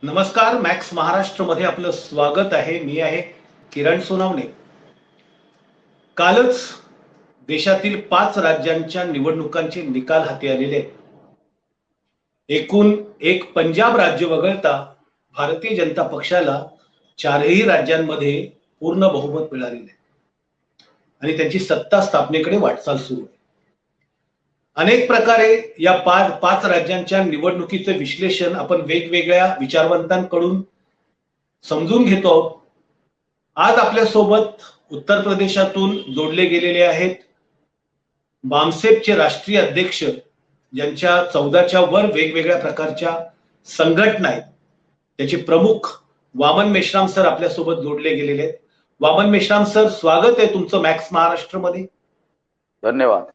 नमस्कार, मॅक्स महाराष्ट्र मध्ये आपलं स्वागत आहे. मी आहे किरण सोनावणे. कालच देशातील 5 राज्यांच्या निवडणुकांचे निकाल हाती आलेले आहेत. एकूण एक पंजाब राज्य वगळता भारतीय जनता पक्षाला 4ही राज्यांमध्ये पूर्ण बहुमत मिळालेले आहे आणि त्यांची सत्ता स्थापनेकडे वाटचाल सुरू आहे. अनेक प्रकारे या पाच राज्यांच्या निवडणुकीचे विश्लेषण आपण वेगवेगळ्या विचारवंतांकडून समजून घेतो आहोत. आज आपल्यासोबत उत्तर प्रदेशातून जोडले गेलेले आहेत बामसेपचे राष्ट्रीय अध्यक्ष, ज्यांच्या 14च्या वर वेगवेगळ्या प्रकारच्या संघटना आहेत. त्याचे प्रमुख वामन मेश्राम सर आपल्यासोबत जोडले गेलेले आहेत. वामन मेश्राम सर, स्वागत आहे तुमचं मॅक्स महाराष्ट्रमध्ये. धन्यवाद.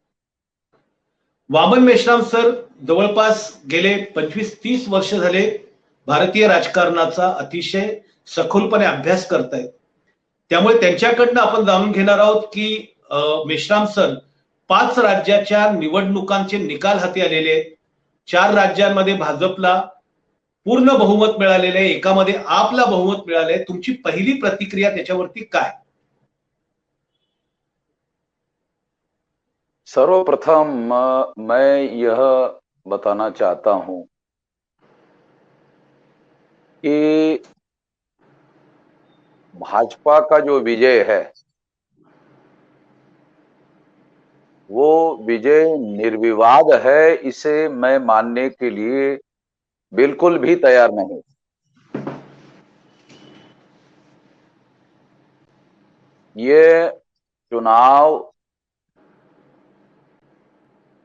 वामन मेश्राम सर जवळपास गेले 25-30 वर्ष झाले भारतीय राजकारणाचा अतिशय सखोलपणे अभ्यास करतायत. त्यामुळे त्यांच्याकडनं आपण जाणून घेणार आहोत की मेश्राम सर, 5 राज्याच्या निवडणुकांचे निकाल हाती आलेले आहेत. 4 राज्यांमध्ये भाजपला पूर्ण बहुमत मिळालेले आहे, एकामध्ये आपला बहुमत मिळाले. तुमची पहिली प्रतिक्रिया त्याच्यावरती काय? सर्वप्रथम मैं यह बताना चाहता हूं कि भाजपा का जो विजय है वो विजय निर्विवाद है, इसे मैं मानने के लिए बिल्कुल भी तैयार नहीं। ये चुनाव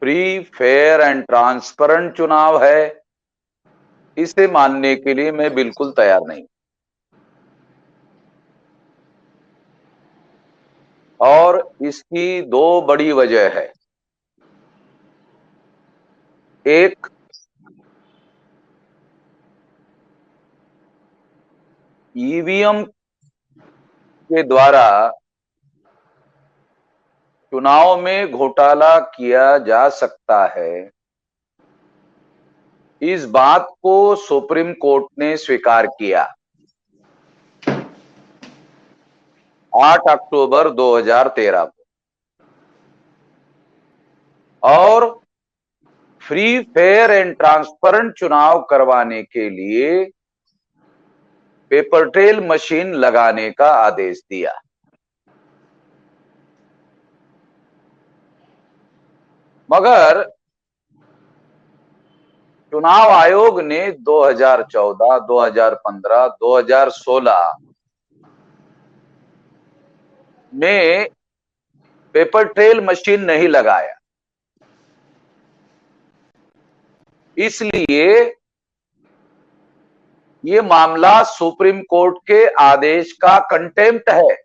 फ्री, फेयर एंड ट्रांसपेरेंट चुनाव है, इसे मानने के लिए मैं बिल्कुल तैयार नहीं। और इसकी दो बड़ी वजह है। एक, ईवीएम के द्वारा चुनाव में घोटाला किया जा सकता है, इस बात को सुप्रीम कोर्ट ने स्वीकार किया 8 अक्टूबर 2013 को। और फ्री, फेयर एंड ट्रांसपेरेंट चुनाव करवाने के लिए पेपर ट्रेल मशीन लगाने का आदेश दिया। मगर चुनाव आयोग ने 2014, 2015, 2016 में पेपर ट्रेल मशीन नहीं लगाया। इसलिए ये मामला सुप्रीम कोर्ट के आदेश का कंटेम्प्ट है।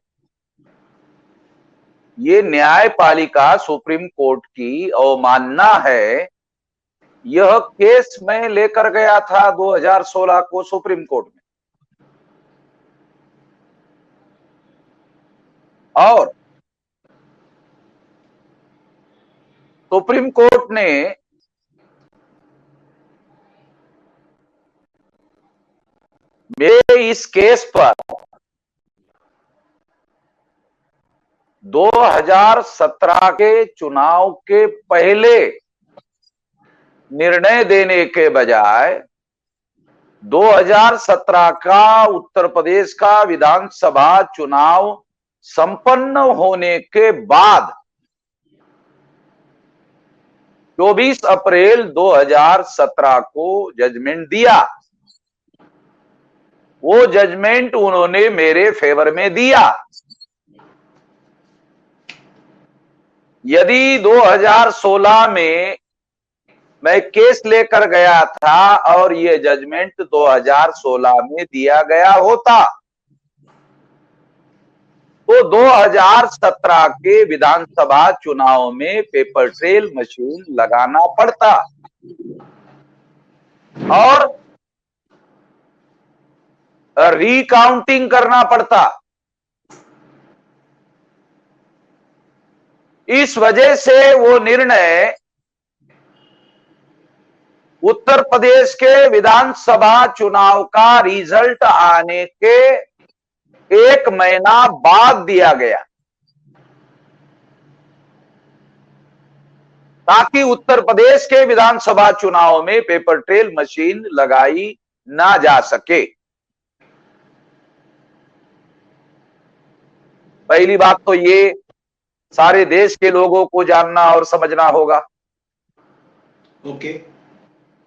ये न्यायपालिका सुप्रीम कोर्ट की अवमानना है। यह केस मैं लेकर गया था 2016 को सुप्रीम कोर्ट में, और सुप्रीम कोर्ट ने मेरे इस केस पर 2017 के चुनाव के पहले निर्णय देने के बजाय 2017 का उत्तर प्रदेश का विधानसभा चुनाव संपन्न होने के बाद 24 अप्रैल 2017 को जजमेंट दिया। वो जजमेंट उन्होंने मेरे फेवर में दिया। यदि 2016 में मैं केस लेकर गया था और ये जजमेंट 2016 में दिया गया होता, तो 2017 के विधानसभा चुनाव में पेपर ट्रेल मशीन लगाना पड़ता और रिकाउंटिंग करना पड़ता। इस वजह से वो निर्णय उत्तर प्रदेश के विधानसभा चुनाव का रिजल्ट आने के 1 महीना बाद दिया गया, ताकि उत्तर प्रदेश के विधानसभा चुनाव में पेपर ट्रेल मशीन लगाई ना जा सके। पहली बात तो ये सारे देश के लोगों को जानना और समझना होगा। ओके।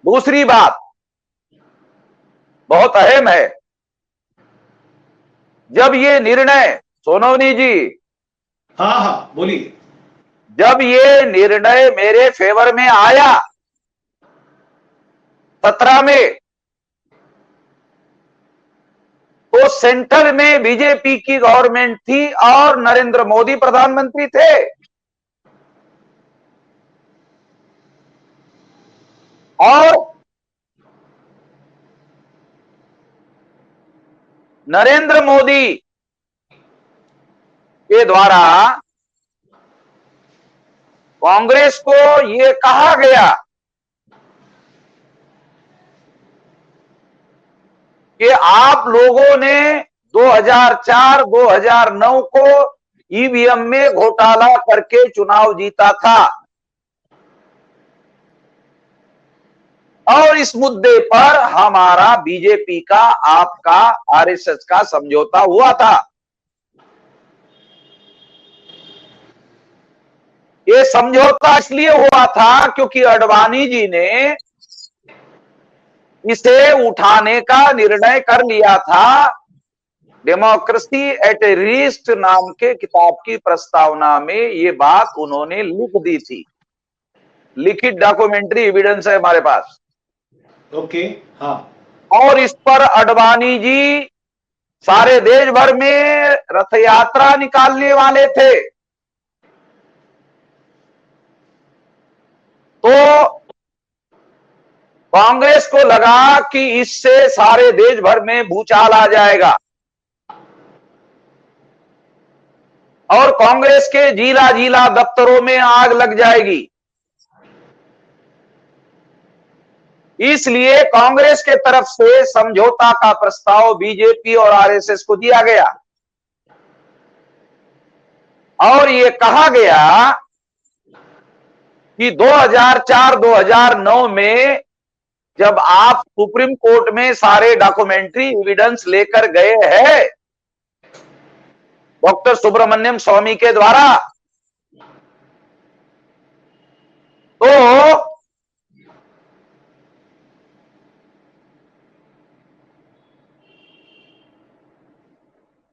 दूसरी बात बहुत अहम है, जब ये निर्णय, सोनवनी जी, हाँ हाँ बोलिए, जब ये निर्णय मेरे फेवर में आया 17 में, तो सेंटर में बीजेपी की गवर्नमेंट थी और नरेंद्र मोदी प्रधानमंत्री थे। और नरेंद्र मोदी के द्वारा कांग्रेस को यह कहा गया कि आप लोगों ने 2004-2009 को ईवीएम में घोटाला करके चुनाव जीता था, और इस मुद्दे पर हमारा बीजेपी का, आपका, आरएसएस का समझौता हुआ था। ये समझौता इसलिए हुआ था क्योंकि आडवाणी जी ने इसे उठाने का निर्णय कर लिया था। डेमोक्रेसी एट ए रिस्क नाम के किताब की प्रस्तावना में ये बात उन्होंने लिख दी थी। लिखित डॉक्यूमेंट्री एविडेंस है हमारे पास। ओके। हाँ। और इस पर आडवाणी जी सारे देश भर में रथ यात्रा निकालने वाले थे। तो कांग्रेस को लगा कि इससे सारे देश भर में भूचाल आ जाएगा और कांग्रेस के जिला जिला दफ्तरों में आग लग जाएगी। इसलिए कांग्रेस के तरफ से समझौता का प्रस्ताव बीजेपी और आरएसएस को दिया गया और ये कहा गया कि 2004-2009 में जब आप सुप्रीम कोर्ट में सारे डॉक्यूमेंट्री एविडेंस लेकर गए हैं डॉक्टर सुब्रमण्यम स्वामी के द्वारा, तो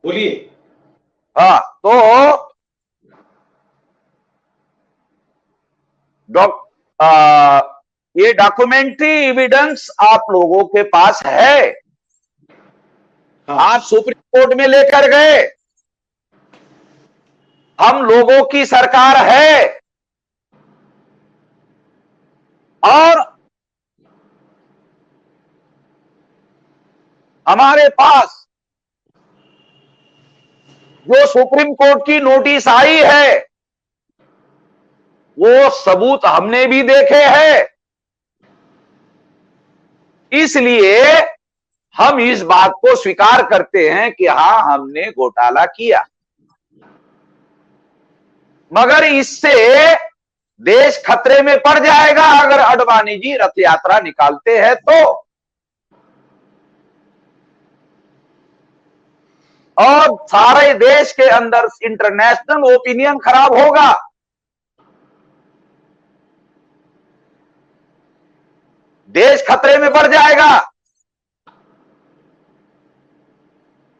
बोलिए। हाँ, तो ये डॉक्यूमेंट्री एविडेंस आप लोगों के पास है। हाँ। आप सुप्रीम कोर्ट में लेकर गए, हम लोगों की सरकार है और हमारे पास जो सुप्रीम कोर्ट की नोटिस आई है वो सबूत हमने भी देखे हैं। इसलिए हम इस बात को स्वीकार करते हैं कि हां, हमने घोटाला किया, मगर इससे देश खतरे में पड़ जाएगा अगर आडवाणी जी रथ यात्रा निकालते हैं तो। और सारे देश के अंदर इंटरनेशनल ओपिनियन खराब होगा। देश खतरे में पड़ जाएगा।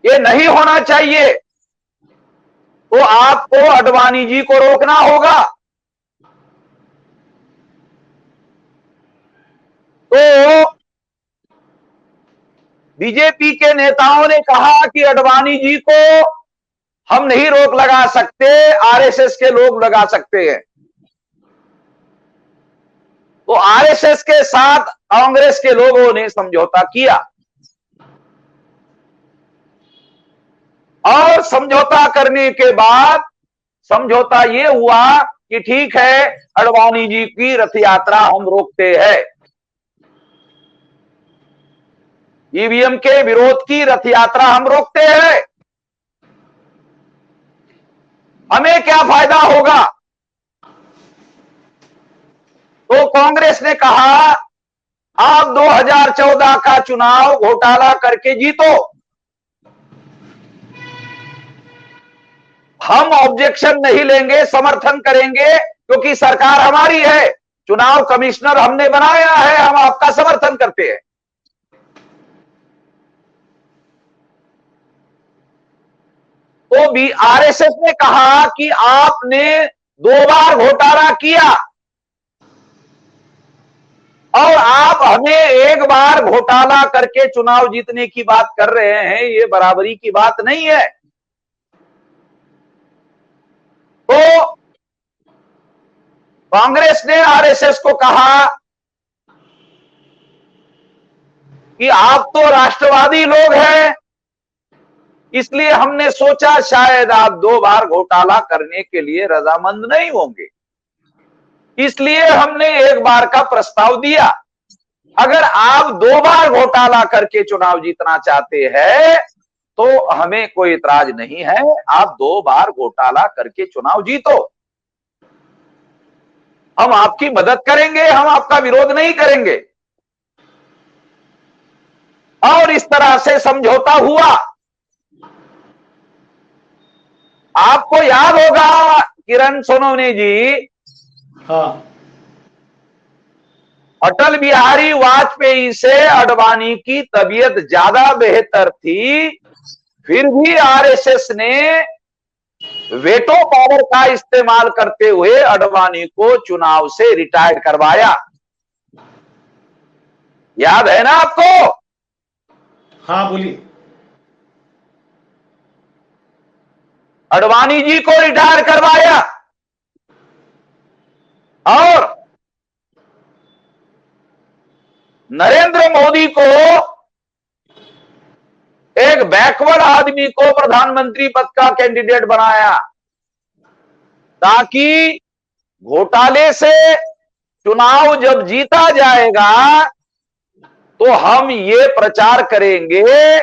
ये नहीं होना चाहिए। तो आपको आडवाणी जी को रोकना होगा। तो बीजेपी के नेताओं ने कहा कि आडवाणी जी को हम नहीं रोक लगा सकते, आरएसएस के लोग लगा सकते हैं। तो आरएसएस के साथ कांग्रेस के लोगों ने समझौता किया और समझौता करने के बाद समझौता ये हुआ कि ठीक है, आडवाणी जी की रथ यात्रा हम रोकते हैं। ईवीएम के विरोध की रथ यात्रा हम रोकते हैं, हमें क्या फायदा होगा? तो कांग्रेस ने कहा आप 2014 का चुनाव घोटाला करके जीतो, हम ऑब्जेक्शन नहीं लेंगे, समर्थन करेंगे, क्योंकि सरकार हमारी है, चुनाव कमिश्नर हमने बनाया है, हम आपका समर्थन करते हैं। तो भी आरएसएस ने कहा कि आपने 2 बार घोटाला किया और आप हमें 1 बार घोटाला करके चुनाव जीतने की बात कर रहे हैं, ये बराबरी की बात नहीं है। तो कांग्रेस ने आरएसएस को कहा कि आप तो राष्ट्रवादी लोग हैं, इसलिए हमने सोचा शायद आप 2 बार घोटाला करने के लिए रजामंद नहीं होंगे, इसलिए हमने 1 बार का प्रस्ताव दिया। अगर आप 2 बार घोटाला करके चुनाव जीतना चाहते हैं तो हमें कोई इतराज नहीं है, आप 2 बार घोटाला करके चुनाव जीतो, हम आपकी मदद करेंगे, हम आपका विरोध नहीं करेंगे। और इस तरह से समझौता हुआ। आपको याद होगा किरण सोनवने जी, हाँ, अटल बिहारी वाजपेयी से अडवाणी की तबीयत ज्यादा बेहतर थी, फिर भी आरएसएस ने वेटो पावर का इस्तेमाल करते हुए अडवाणी को चुनाव से रिटायर करवाया। याद है ना आपको? हाँ बोलिए। अडवाणी जी को रिटायर करवाया और नरेंद्र मोदी को, एक बैकवर्ड आदमी को प्रधानमंत्री पद का कैंडिडेट बनाया, ताकि घोटाले से चुनाव जब जीता जाएगा तो हम ये प्रचार करेंगे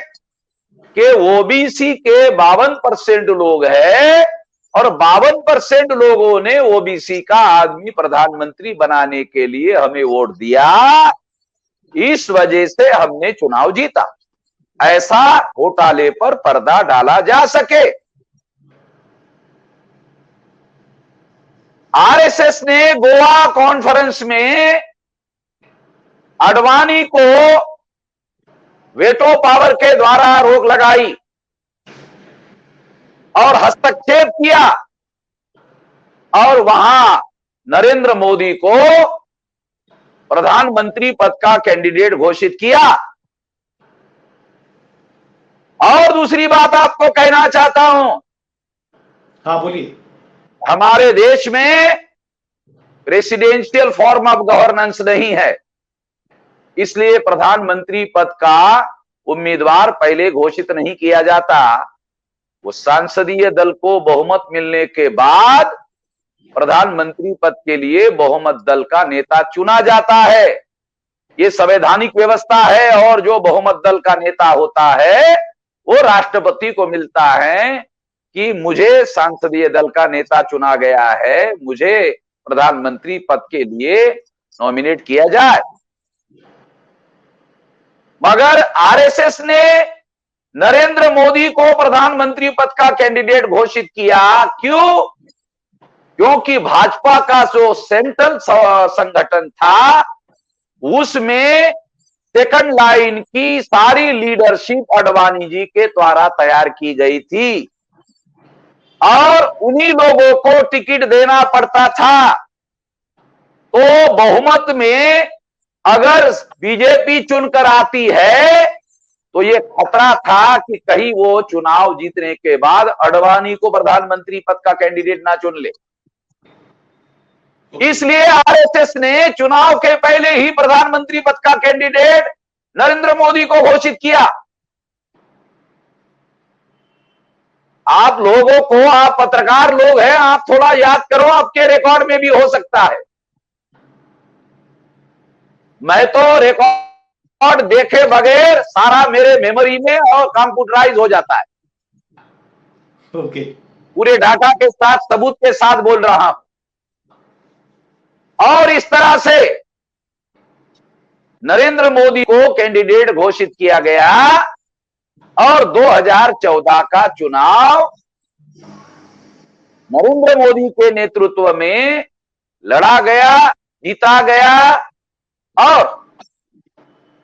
कि ओबीसी के 52% लोग हैं और 52% लोगों ने ओबीसी का आदमी प्रधानमंत्री बनाने के लिए हमें वोट दिया, इस वजह से हमने चुनाव जीता। ऐसा घोटाले पर पर्दा डाला जा सके। आरएसएस ने गोवा कॉन्फ्रेंस में अडवाणी को वेटो पावर के द्वारा रोक लगाई और हस्तक्षेप किया और वहां नरेंद्र मोदी को प्रधानमंत्री पद का कैंडिडेट घोषित किया। और दूसरी बात आपको कहना चाहता हूं, हाँ बोलिए। हमारे देश में प्रेसिडेंशियल फॉर्म ऑफ गवर्नेंस नहीं है, इसलिए प्रधानमंत्री पद का उम्मीदवार पहले घोषित नहीं किया जाता, वो सांसदीय दल को बहुमत मिलने के बाद प्रधानमंत्री पद के लिए बहुमत दल का नेता चुना जाता है। ये संवैधानिक व्यवस्था है और जो बहुमत दल का नेता होता है वो राष्ट्रपति को मिलता है कि मुझे संसदीय दल का नेता चुना गया है, मुझे प्रधानमंत्री पद के लिए नॉमिनेट किया जाए। मगर आरएसएस ने नरेंद्र मोदी को प्रधानमंत्री पद का कैंडिडेट घोषित किया। क्यों? क्योंकि भाजपा का जो सेंट्रल संगठन था उसमें सेकंड लाइन की सारी लीडरशिप अडवाणी जी के द्वारा तैयार की गई थी और उन्हीं लोगों को टिकट देना पड़ता था। तो बहुमत में अगर बीजेपी चुनकर आती है तो ये खतरा था कि कहीं वो चुनाव जीतने के बाद अडवाणी को प्रधानमंत्री पद का कैंडिडेट ना चुन ले। इसलिए आरएसएस ने चुनाव के पहले ही प्रधानमंत्री पद का कैंडिडेट नरेंद्र मोदी को घोषित किया। आप लोगों को, आप पत्रकार लोग हैं, आप थोड़ा याद करो, आपके रिकॉर्ड में भी हो सकता है। मैं तो रिकॉर्ड रिकॉर्ड देखे बगैर सारा मेरे मेमोरी में और कंप्यूटराइज हो जाता है। ओके। पूरे डाटा के साथ, सबूत के साथ बोल रहा हूं। और इस तरह से नरेंद्र मोदी को कैंडिडेट घोषित किया गया और 2014 का चुनाव नरेंद्र मोदी के नेतृत्व में लड़ा गया, जीता गया और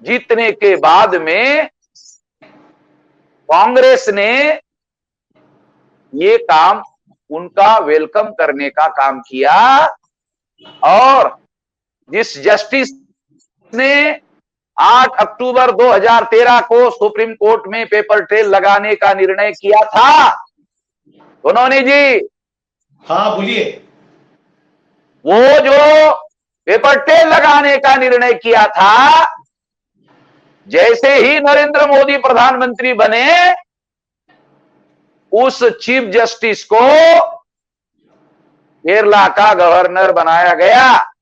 जीतने के बाद में कांग्रेस ने ये काम उनका वेलकम करने का काम किया और जिस जस्टिस ने 8 अक्टूबर 2013 को सुप्रीम कोर्ट में पेपर ट्रेल लगाने का निर्णय किया था, उन्होंने जी, हाँ बोलिए, वो जो पेपर ट्रेल लगाने का निर्णय किया था, जैसे ही नरेंद्र मोदी प्रधानमंत्री बने उस चीफ जस्टिस को केरला का गवर्नर बनाया गया,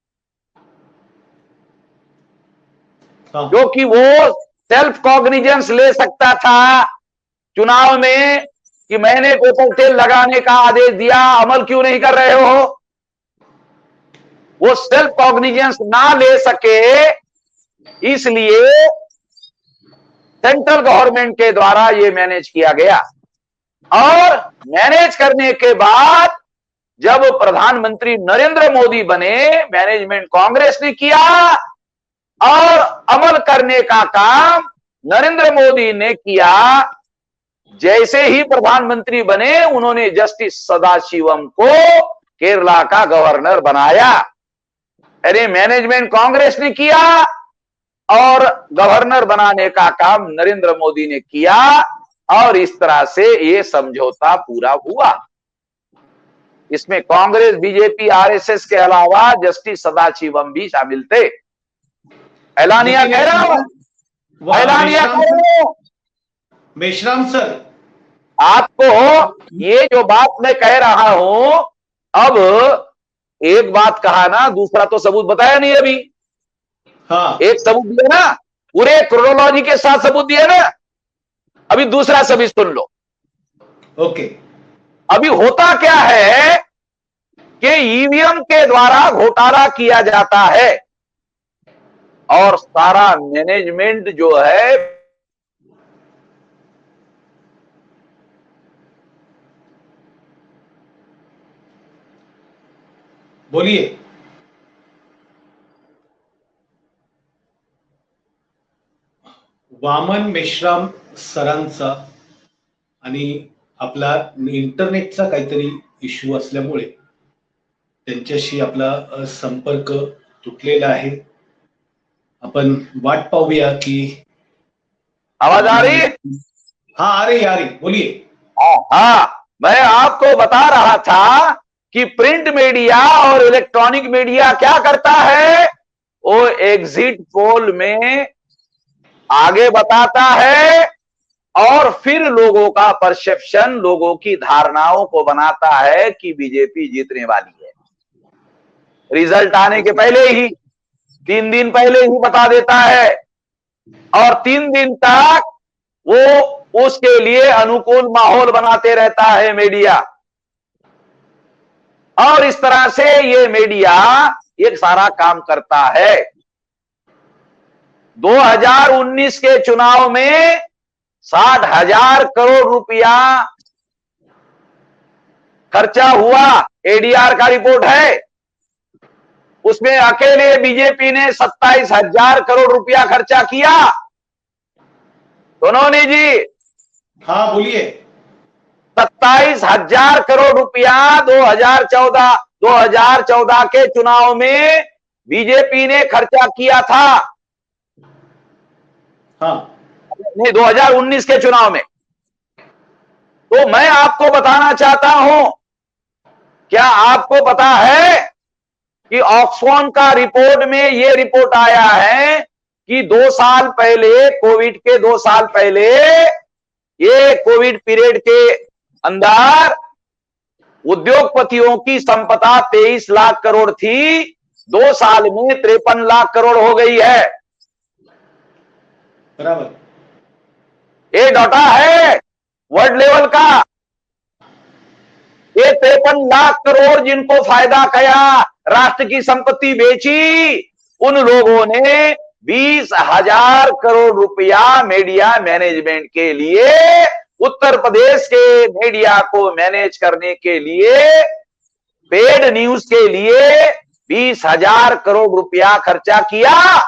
क्योंकि वो सेल्फ कॉग्निजेंस ले सकता था चुनाव में कि मैंने पेपर ट्रेल लगाने का आदेश दिया, अमल क्यों नहीं कर रहे हो। वो सेल्फ कॉग्निजेंस ना ले सके, इसलिए सेंट्रल गवर्नमेंट के द्वारा ये मैनेज किया गया और मैनेज करने के बाद जब प्रधानमंत्री नरेंद्र मोदी बने, मैनेजमेंट कांग्रेस ने किया और अमल करने का काम नरेंद्र मोदी ने किया। जैसे ही प्रधानमंत्री बने उन्होंने जस्टिस सदाशिवम को केरला का गवर्नर बनाया। अरे मैनेजमेंट कांग्रेस ने किया और गवर्नर बनाने का काम नरेंद्र मोदी ने किया और इस तरह से ये समझौता पूरा हुआ। इसमें कांग्रेस, बीजेपी, आरएसएस के अलावा जस्टिस सदाशिवम भी शामिल थे। ऐलानिया कह रहा हूं, ऐलानिया कह रहा हूं। मेश्राम सर, आपको ये जो बात मैं कह रहा हूं, अब एक बात कहा ना, दूसरा तो सबूत बताया नहीं अभी। हाँ, एक सबूत दिया ना, पूरे क्रोनोलॉजी के साथ सबूत दिया ना, अभी दूसरा सबूत सुन लो। ओके। अभी होता क्या है कि ईवीएम के द्वारा घोटाला किया जाता है और सारा मैनेजमेंट जो है बोलिए। वामन मेश्राम सरांचा आणि आपला इंटरनेटचा काहीतरी इश्यू असल्यामुळे त्यांच्याशी आपला संपर्क तुटलेला आहे। आपण वाट पाहूया की आवाज आ रही है? हाँ आ रही, बोलिए। हाँ, मैं आपको बता रहा था कि प्रिंट मीडिया और इलेक्ट्रॉनिक मीडिया क्या करता है, वो एग्जिट पोल में आगे बताता है और फिर लोगों का परसेप्शन, लोगों की धारणाओं को बनाता है कि बीजेपी जीतने वाली है। रिजल्ट आने के पहले ही, 3 दिन पहले ही बता देता है और 3 दिन तक वो उसके लिए अनुकूल माहौल बनाते रहता है मीडिया। और इस तरह से ये मीडिया एक सारा काम करता है। 2019 के चुनाव में 60,000 करोड़ रुपया खर्चा हुआ, एडीआर का रिपोर्ट है। उसमें अकेले बीजेपी ने 27,000 करोड़ रुपया खर्चा किया। सोनोनी जी, हाँ बोलिए। 27,000 करोड़ रुपया 2014 के चुनाव में बीजेपी ने खर्चा किया था। हाँ, नहीं, 2019 के चुनाव में। तो मैं आपको बताना चाहता हूं, क्या आपको पता है कि ऑक्सफोर्ड का रिपोर्ट में यह रिपोर्ट आया है कि 2 साल पहले, कोविड के 2 साल पहले, ये कोविड पीरियड के अंदर उद्योगपतियों की संपदा 23 लाख करोड़ थी, 2 साल में 53 लाख करोड़ हो गई है। बराबर। ये डाटा है वर्ल्ड लेवल का। ये 53 लाख करोड़ जिनको फायदा गया, राष्ट्र की संपत्ति बेची, उन लोगों ने 20,000 करोड़ रुपया मीडिया मैनेजमेंट के लिए, उत्तर प्रदेश के मीडिया को मैनेज करने के लिए, पेड न्यूज के लिए 20,000 करोड़ रुपया खर्चा किया।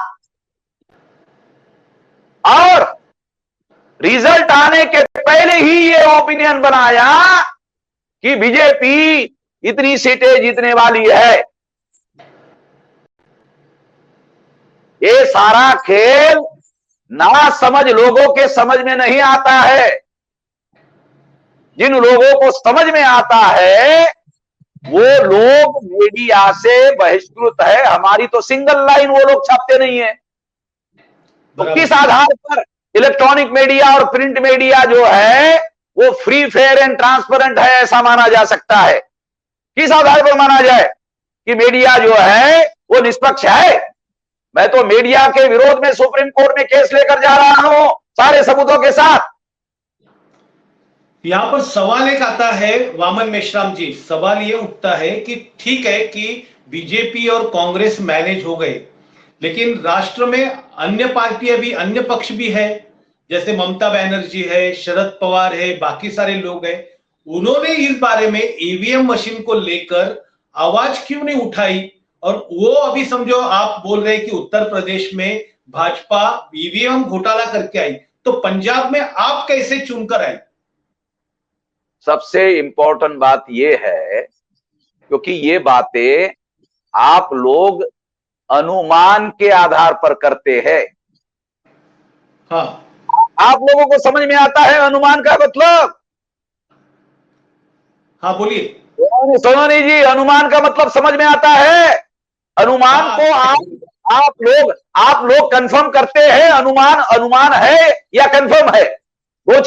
और रिजल्ट आने के पहले ही ये ओपिनियन बनाया कि बीजेपी इतनी सीटें जीतने वाली है। ये सारा खेल ना समझ लोगों के समझ में नहीं आता है। जिन लोगों को समझ में आता है वो लोग मीडिया से बहिष्कृत है। हमारी तो सिंगल लाइन वो लोग छापते नहीं है, तो किस आधार पर इलेक्ट्रॉनिक मीडिया और प्रिंट मीडिया जो है वो फ्री फेयर एंड ट्रांसपेरेंट है ऐसा माना जा सकता है? किस आधार पर माना जाए कि मीडिया जो है वो निष्पक्ष है? मैं तो मीडिया के विरोध में सुप्रीम कोर्ट में केस लेकर जा रहा हूं सारे सबूतों के साथ। यहां पर सवाल एक आता है वामन मेश्राम जी, सवाल ये उठता है कि ठीक है कि बीजेपी और कांग्रेस मैनेज हो गए, लेकिन राष्ट्र में अन्य पार्टियां भी, अन्य पक्ष भी है, जैसे ममता बनर्जी है, शरद पवार है, बाकी सारे लोग हैं। उन्होंने इस बारे में ईवीएम मशीन को लेकर आवाज क्यों नहीं उठाई? और वो अभी समझो आप बोल रहे हैं कि उत्तर प्रदेश में भाजपा ईवीएम घोटाला करके आई, तो पंजाब में आप कैसे चुनकर आई? सबसे इंपॉर्टेंट बात यह है क्योंकि ये बातें आप लोग अनुमान के आधार पर करते हैं। हाँ, आप लोगों को समझ में आता है अनुमान का मतलब? हाँ बोलिए। सोनानी जी, अनुमान का मतलब समझ में आता है? अनुमान को आप लोग कंफर्म करते हैं अनुमान अनुमान है या कंफर्म है? दो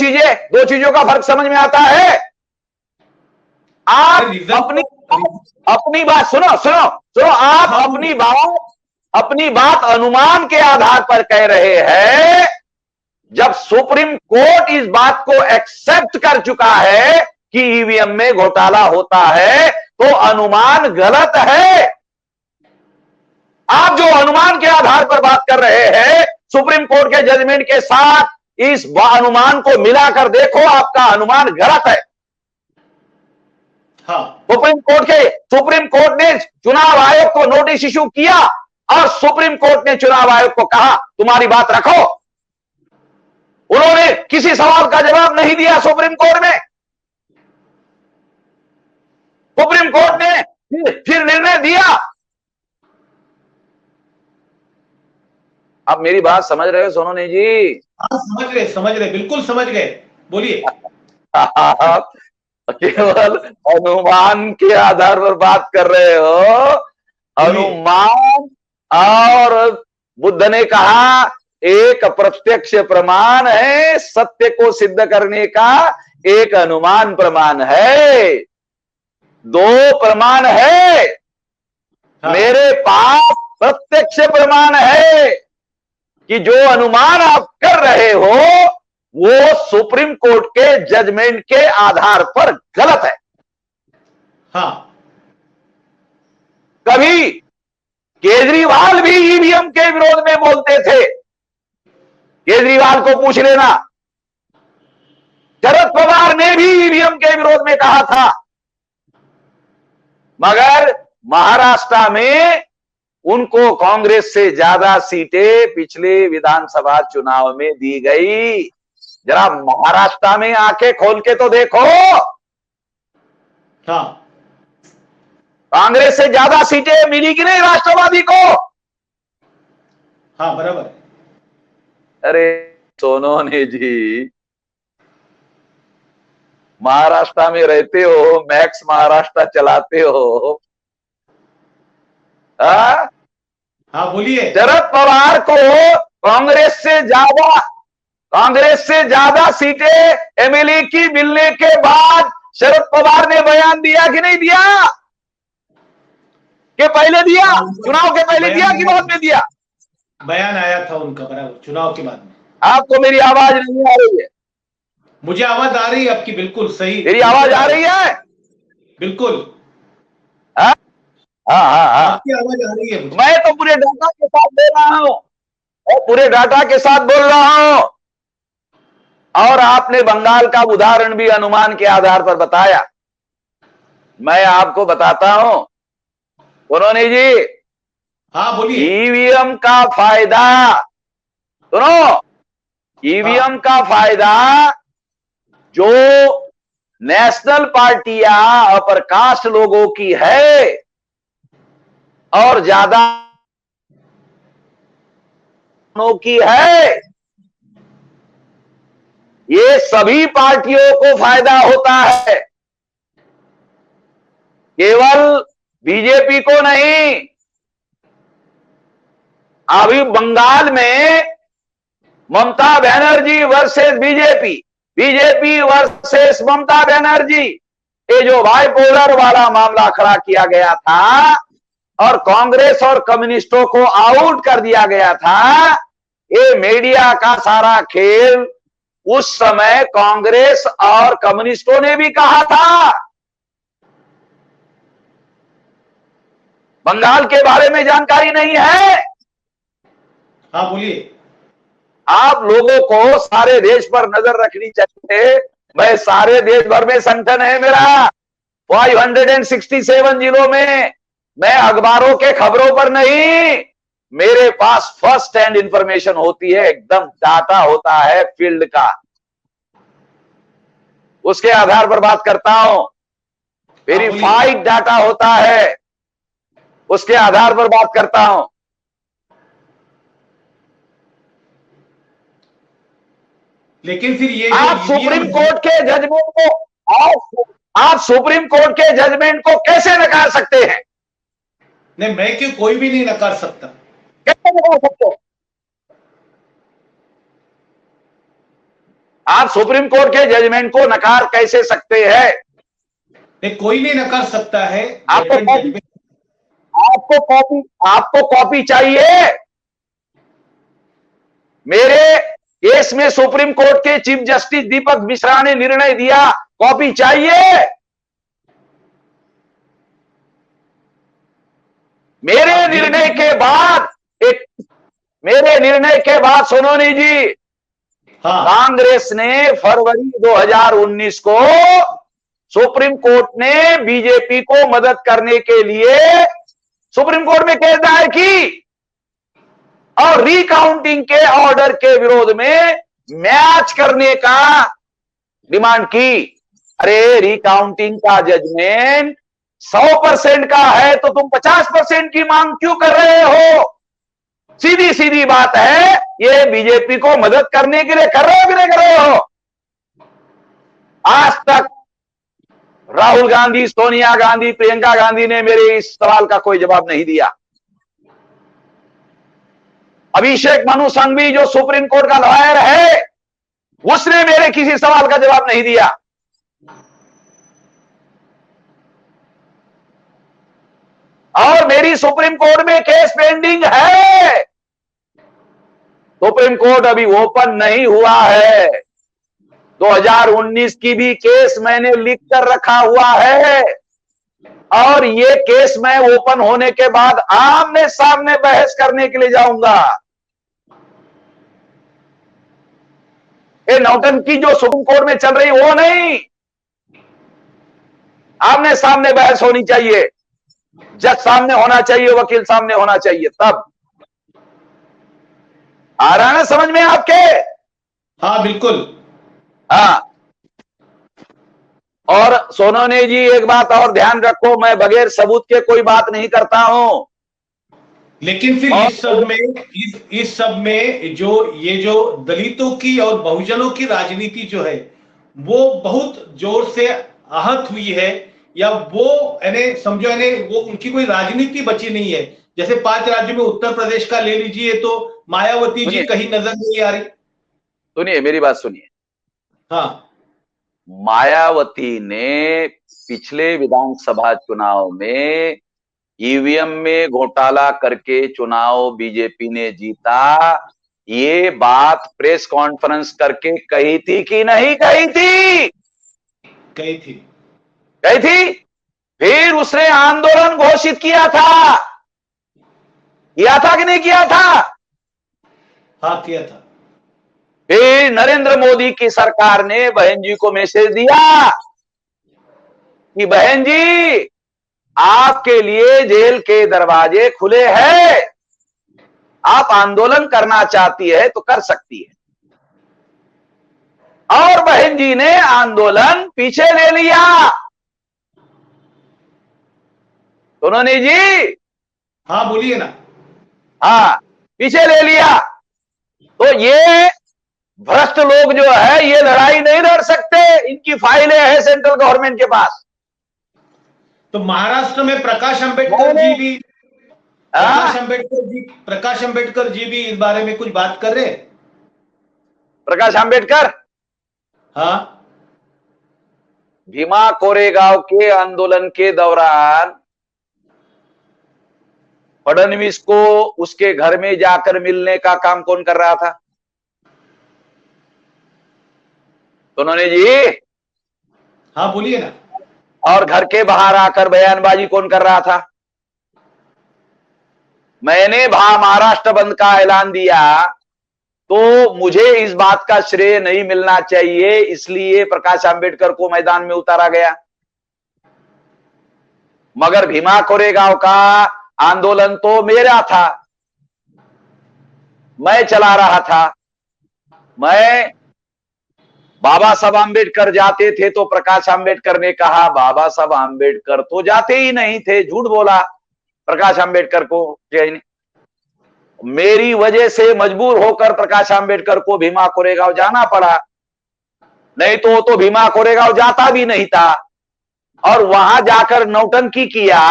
चीजों का फर्क समझ में आता है। आप अपनी बात सुनो आप अपनी बात अनुमान के आधार पर कह रहे हैं। जब सुप्रीम कोर्ट इस बात को एक्सेप्ट कर चुका है कि ईवीएम में घोटाला होता है तो अनुमान गलत है। आप जो अनुमान के आधार पर बात कर रहे हैं, सुप्रीम कोर्ट के जजमेंट के साथ इस अनुमान को मिलाकर देखो, आपका अनुमान गलत है। हाँ। सुप्रीम कोर्ट ने चुनाव आयोग को नोटिस इशू किया और सुप्रीम कोर्ट ने चुनाव आयोग को कहा तुम्हारी बात रखो। उन्होंने किसी सवाल का जवाब नहीं दिया। सुप्रीम कोर्ट ने फिर निर्णय दिया। आप मेरी बात समझ रहे हो सोनोनी जी? हाँ, समझ रहे, बिल्कुल समझ गए, बोलिए। आप केवल अनुमान के आधार पर बात कर रहे हो। अनुमान, और बुद्ध ने कहा एक प्रत्यक्ष प्रमाण है, सत्य को सिद्ध करने का एक अनुमान प्रमाण है। दो प्रमाण है। हाँ। मेरे पास प्रत्यक्ष प्रमाण है कि जो अनुमान आप कर रहे हो वो सुप्रीम कोर्ट के जजमेंट के आधार पर गलत है। हाँ। कभी केजरीवाल भी ईवीएम के विरोध में बोलते थे। केजरीवाल को पूछ लेना। शरद पवार ने भी ईवीएम के विरोध में कहा था, मगर महाराष्ट्र में उनको कांग्रेस से ज्यादा सीटें पिछले विधानसभा चुनाव में दी गई। जरा महाराष्ट्र में आंखें खोल के तो देखो। हाँ। कांग्रेस से ज्यादा सीटें मिली कि नहीं राष्ट्रवादी को? हाँ, बराबर। अरे सोनोनी जी, महाराष्ट्र में रहते हो, मैक्स महाराष्ट्र चलाते हो। हाँ, बोलिए। शरद पवार को कांग्रेस से ज्यादा सीटें एमएलए की मिलने के बाद शरद पवार ने बयान दिया कि नहीं दिया? कि पहले दिया? चुनाव के पहले दिया कि बाद में दिया? बयान आया था उनका, बराबर, चुनाव के बाद में। आपको मेरी आवाज नहीं आ रही है? मुझे आवाज आ रही है आपकी, बिल्कुल सही। मेरी आवाज आ रही है? बिल्कुल हाँ हाँ हाँ हाँ। आपकी आवाज आ रही है मुझे। मैं तो पूरे डाटा के साथ बोल रहा हूं, और पूरे डाटा के साथ बोल रहा हूं। और आपने बंगाल का उदाहरण भी अनुमान के आधार पर बताया। मैं आपको बताता हूं उन्होंने जी, हाँ बोलिए। ईवीएम का फायदा, सुनो, ईवीएम हाँ का फायदा जो नेशनल पार्टियां अपर कास्ट लोगों की है और ज्यादा की है, ये सभी पार्टियों को फायदा होता है, केवल बीजेपी को नहीं। अभी बंगाल में Mamata Banerjee versus BJP, BJP versus Mamata Banerjee, ये जो बाइपोलर वाला मामला खड़ा किया गया था और कांग्रेस और कम्युनिस्टों को आउट कर दिया गया था, ये मीडिया का सारा खेल उस समय कांग्रेस और कम्युनिस्टों ने भी कहा था। बंगाल के बारे में जानकारी नहीं है? हाँ बोलिए। आप लोगों को सारे देश पर नजर रखनी चाहिए। मैं सारे देश भर में संगठन है मेरा, 567 जिलों में। मैं अखबारों के खबरों पर नहीं, मेरे पास फर्स्ट हैंड इंफॉर्मेशन होती है, एकदम डाटा होता है फील्ड का, उसके आधार पर बात करता हूं। वेरीफाइड डाटा होता है, उसके आधार पर बात करता हूं। लेकिन फिर ये आप जो सुप्रीम ईवीएम, कोर्ट के जजमेंट को, आप सुप्रीम कोर्ट के जजमेंट को कैसे नकार सकते हैं? नहीं, मैं क्यों, कोई भी नहीं नकार सकता। कैसे नकार सकते हैं? आप सुप्रीम कोर्ट के जजमेंट को नकार कैसे सकते हैं? नहीं, कोई नहीं नकार सकता है। आपको जजमेंट कॉपी, जजमेंट आपको कॉपी चाहिए? मेरे केस में सुप्रीम कोर्ट के चीफ जस्टिस दीपक मिश्रा ने निर्णय दिया, कॉपी चाहिए? मेरे निर्णय के बाद, मेरे निर्णय के बाद सोनोनी जी, हाँ कांग्रेस ने फरवरी 2019 को सुप्रीम कोर्ट ने बीजेपी को मदद करने के लिए सुप्रीम कोर्ट में केस दायर की और रिकाउंटिंग के ऑर्डर के विरोध में मैच करने का डिमांड की। अरे रिकाउंटिंग का जजमेंट 100% का है तो तुम 50% की मांग क्यों कर रहे हो? सीधी सीधी बात है, ये बीजेपी को मदद करने के लिए कर रहे हो कि नहीं कर रहे हो? आज तक राहुल गांधी, सोनिया गांधी, प्रियंका गांधी ने मेरे इस सवाल का कोई जवाब नहीं दिया। अभिषेक मनु संघवी जो सुप्रीम कोर्ट का लॉयर है, उसने मेरे किसी सवाल का जवाब नहीं दिया। और मेरी सुप्रीम कोर्ट में केस पेंडिंग है। सुप्रीम कोर्ट अभी ओपन नहीं हुआ है। 2019 की भी केस मैंने लिख कर रखा हुआ है और ये केस मैं ओपन होने के बाद आमने सामने बहस करने के लिए जाऊंगा। ये नौटंकी जो सुप्रीम कोर्ट में चल रही वो नहीं, आमने सामने बहस होनी चाहिए, जज सामने होना चाहिए, वकील सामने होना चाहिए, तब। आ रहा है ना समझ में आपके? हाँ बिल्कुल। हाँ। और सोनोने जी एक बात और ध्यान रखो, मैं बगैर सबूत के कोई बात नहीं करता हूं। लेकिन फिर इस सब में जो ये जो दलितों की और बहुजनों की राजनीति जो है वो बहुत जोर से आहत हुई है, या वो यानी समझो यानी वो उनकी कोई राजनीति बची नहीं है। जैसे 5 राज्यों में उत्तर प्रदेश का ले लीजिए तो मायावती जी कहीं नजर नहीं आ रही। सुनिए मेरी बात सुनिए। हाँ, मायावती ने पिछले विधानसभा चुनाव में ईवीएम में घोटाला करके चुनाव बीजेपी ने जीता, ये बात प्रेस कॉन्फ्रेंस करके कही थी कि नहीं कही थी? कही थी। कही थी। फिर उसने आंदोलन घोषित किया था कि नहीं किया था? हाँ, किया था। फिर नरेंद्र मोदी की सरकार ने बहन जी को मैसेज दिया कि बहन जी, आपके लिए जेल के दरवाजे खुले हैं, आप आंदोलन करना चाहती है तो कर सकती है। और बहन जी ने आंदोलन पीछे ले लिया। उन्होंने जी, हाँ बोलिए ना। हाँ, पीछे ले लिया। तो ये भ्रष्ट लोग जो है ये लड़ाई नहीं लड़ सकते, इनकी फाइलें हैं सेंट्रल गवर्नमेंट के पास। तो महाराष्ट्र में प्रकाश अंबेडकर जी भी इस बारे में कुछ बात कर रहे हैं। प्रकाश अंबेडकर, हाँ, भीमा कोरेगांव के आंदोलन के दौरान फडणवीस को उसके घर में जाकर मिलने का काम कौन कर रहा था? तो उन्होंने जी, हाँ बोलिए ना। और घर के बाहर आकर बयानबाजी कौन कर रहा था? मैंने महाराष्ट्र बंद का ऐलान दिया तो मुझे इस बात का श्रेय नहीं मिलना चाहिए, इसलिए प्रकाश अंबेडकर को मैदान में उतारा गया। मगर भीमा कोरेगांव का आंदोलन तो मेरा था, मैं चला रहा था। मैं बाबा साहब आंबेडकर जाते थे तो प्रकाश अंबेडकर ने कहा बाबा साहब आंबेडकर तो जाते ही नहीं थे, झूठ बोला प्रकाश अंबेडकर को। मेरी वजह से मजबूर होकर प्रकाश अंबेडकर को भीमा कोरेगांव जाना पड़ा, नहीं तो भीमा कोरेगांव जाता भी नहीं था। और वहां जाकर नौटंकी किया,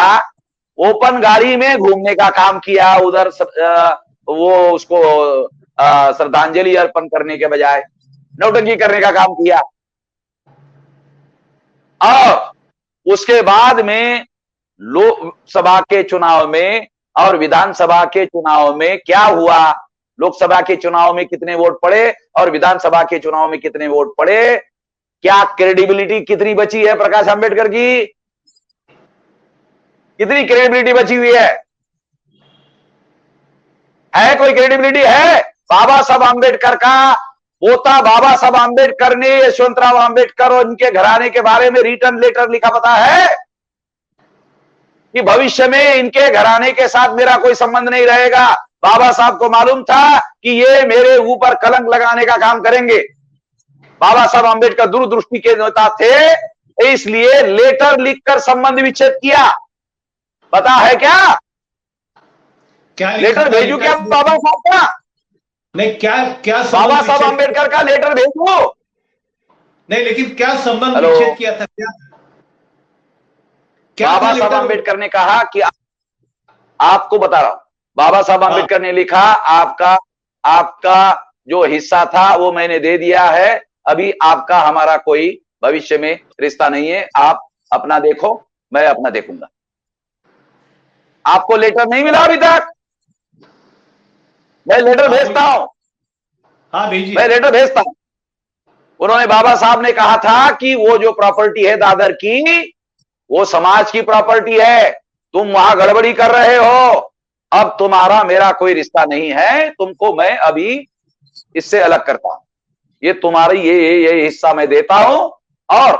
ओपन गाड़ी में घूमने का काम किया, उधर वो उसको श्रद्धांजलि अर्पण करने के बजाय नौटंकी करने का काम किया। और उसके बाद में लोकसभा के चुनाव में और विधानसभा के चुनाव में क्या हुआ? लोकसभा के चुनाव में कितने वोट पड़े और विधानसभा के चुनाव में कितने वोट पड़े? क्या क्रेडिबिलिटी कितनी बची है प्रकाश अंबेडकर की? कितनी क्रेडिबिलिटी बची हुई है? कोई क्रेडिबिलिटी है? बाबा साहब अंबेडकर का पोता बाबा साहब अंबेडकर ने यशवंतराव अंबेडकर और उनके घराने के बारे में रिटर्न लेटर लिखा, पता है कि भविष्य में इनके घराने के साथ मेरा कोई संबंध नहीं रहेगा। बाबा साहब को मालूम था कि ये मेरे ऊपर कलंक लगाने का काम करेंगे। बाबा साहब अंबेडकर दूरदृष्टि के नेता थे, इसलिए लेटर लिखकर संबंध विच्छेद किया। पता है क्या? क्या लेटर भेजू क्या बाबा साहब का? नहीं, क्या बाबा साहब अंबेडकर का लेटर भेजू? नहीं, लेकिन क्या संबंध विच्छेद किया था? क्या बाबा साहब अंबेडकर ने कहा कि आपको बता रहा हूं, बाबा साहब अंबेडकर ने लिखा आपका जो हिस्सा था वो मैंने दे दिया है, अभी आपका हमारा कोई भविष्य में रिश्ता नहीं है, आप अपना देखो, मैं अपना देखूंगा। आपको लेटर नहीं मिला अभी तक? मैं लेटर भेजता हूं। हाँ भेजिए। मैं लेटर भेजता हूं। उन्होंने, बाबा साहब ने कहा था कि वो जो प्रॉपर्टी है दादर की, वो समाज की प्रॉपर्टी है, तुम वहां गड़बड़ी कर रहे हो, अब तुम्हारा मेरा कोई रिश्ता नहीं है, तुमको मैं अभी इससे अलग करता हूं, ये तुम्हारी ये हिस्सा मैं देता हूं और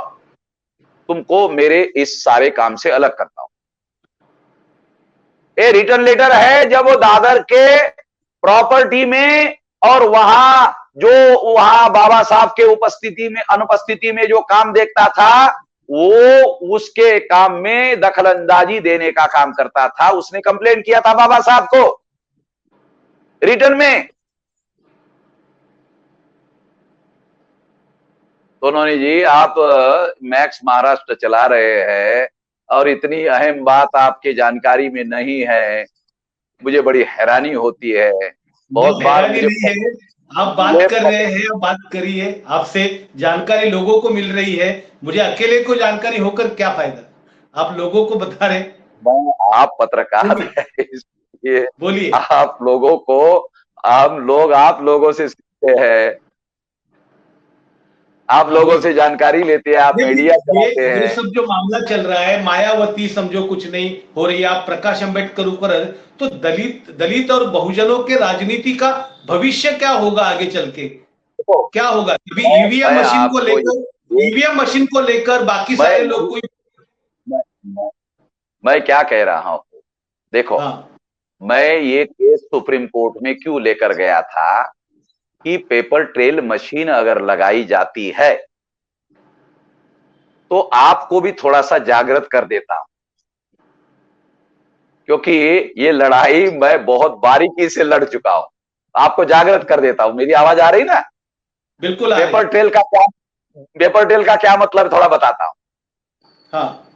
तुमको मेरे इस सारे काम से अलग करता हूं। ये रिटर्न लेटर है। जब वो दादर के प्रॉपर्टी में और वहां बाबा साहब के अनुपस्थिति में जो काम देखता था, वो उसके काम में दखलंदाजी देने का काम करता था। उसने कंप्लेंट किया था बाबा साहब को रिटर्न में। तो उन्होंने, जी आप मैक्स महाराष्ट्र चला रहे हैं और इतनी अहम बात आपके जानकारी में नहीं है, मुझे बड़ी हैरानी होती है। बहुत बार आप बात कर रहे हैं, बात करिए, आपसे जानकारी लोगों को मिल रही है, मुझे अकेले को जानकारी होकर क्या फायदा? आप लोगों को बता रहे। आप पत्रकार हैं, इसलिए बोलिए। आप लोगों को हम लोग आप लोगों से सीखते हैं, आप हाँ लोगों बोलिए। से जानकारी लेते हैं, आप मीडिया देखिए चलाते ये हैं। सब जो मामला चल रहा है, मायावती समझो कुछ नहीं हो रही है, आप प्रकाश अंबेडकर ऊपर है, तो दलित दलित और बहुजनों के राजनीति का भविष्य क्या होगा आगे चल के? देखो, क्या होगा? अभी ईवीएम मैं मशीन को आपको लेकर, ये ईवीएम मशीन को लेकर बाकी मैं सारे लोग कोई। मैं, मैं, मैं क्या कह रहा हूं, देखो, हाँ मैं ये केस सुप्रीम कोर्ट में क्यों लेकर गया था कि पेपर ट्रेल मशीन अगर लगाई जाती है तो आपको भी थोड़ा सा जागृत कर देता हूं, क्योंकि ये लड़ाई मैं बहुत बारीकी से लड़ चुका हूं। आपको जागृत कर देता हूं। मेरी आवाज आ रही ना? बिल्कुल आ रही पेपर है। ट्रेल का क्या, पेपर ट्रेल का क्या मतलब थोड़ा बताता हूं। हाँ